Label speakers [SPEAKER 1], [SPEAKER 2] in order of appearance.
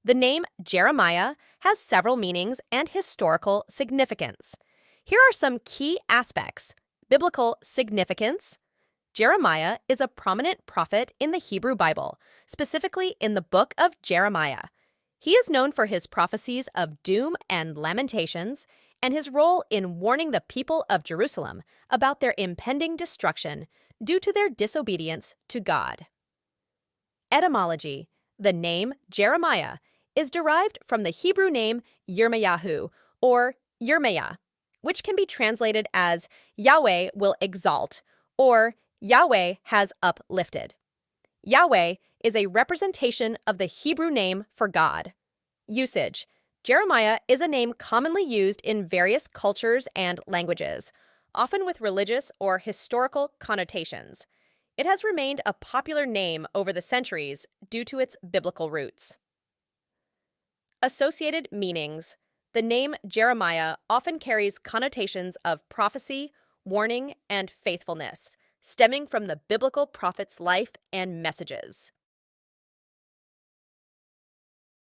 [SPEAKER 1] The name Jeremiah has several meanings and historical significance. Here are some key aspects. Biblical significance. Jeremiah is a prominent prophet in the Hebrew Bible, specifically in the book of Jeremiah. He is known for his prophecies of doom and lamentations, and his role in warning the people of Jerusalem about their impending destruction due to their disobedience to God. Etymology. The name Jeremiah is derived from the Hebrew name Yirmeyahu, or Yirmeyah, which can be translated as Yahweh will exalt, or Yahweh has uplifted. Yahweh is a representation of the Hebrew name for God. Usage. Jeremiah is a name commonly used in various cultures and languages, often with religious or historical connotations. It has remained a popular name over the centuries due to its biblical roots. Associated meanings. The name Jeremiah often carries connotations of prophecy, warning, and faithfulness, stemming from the biblical prophet's life and messages.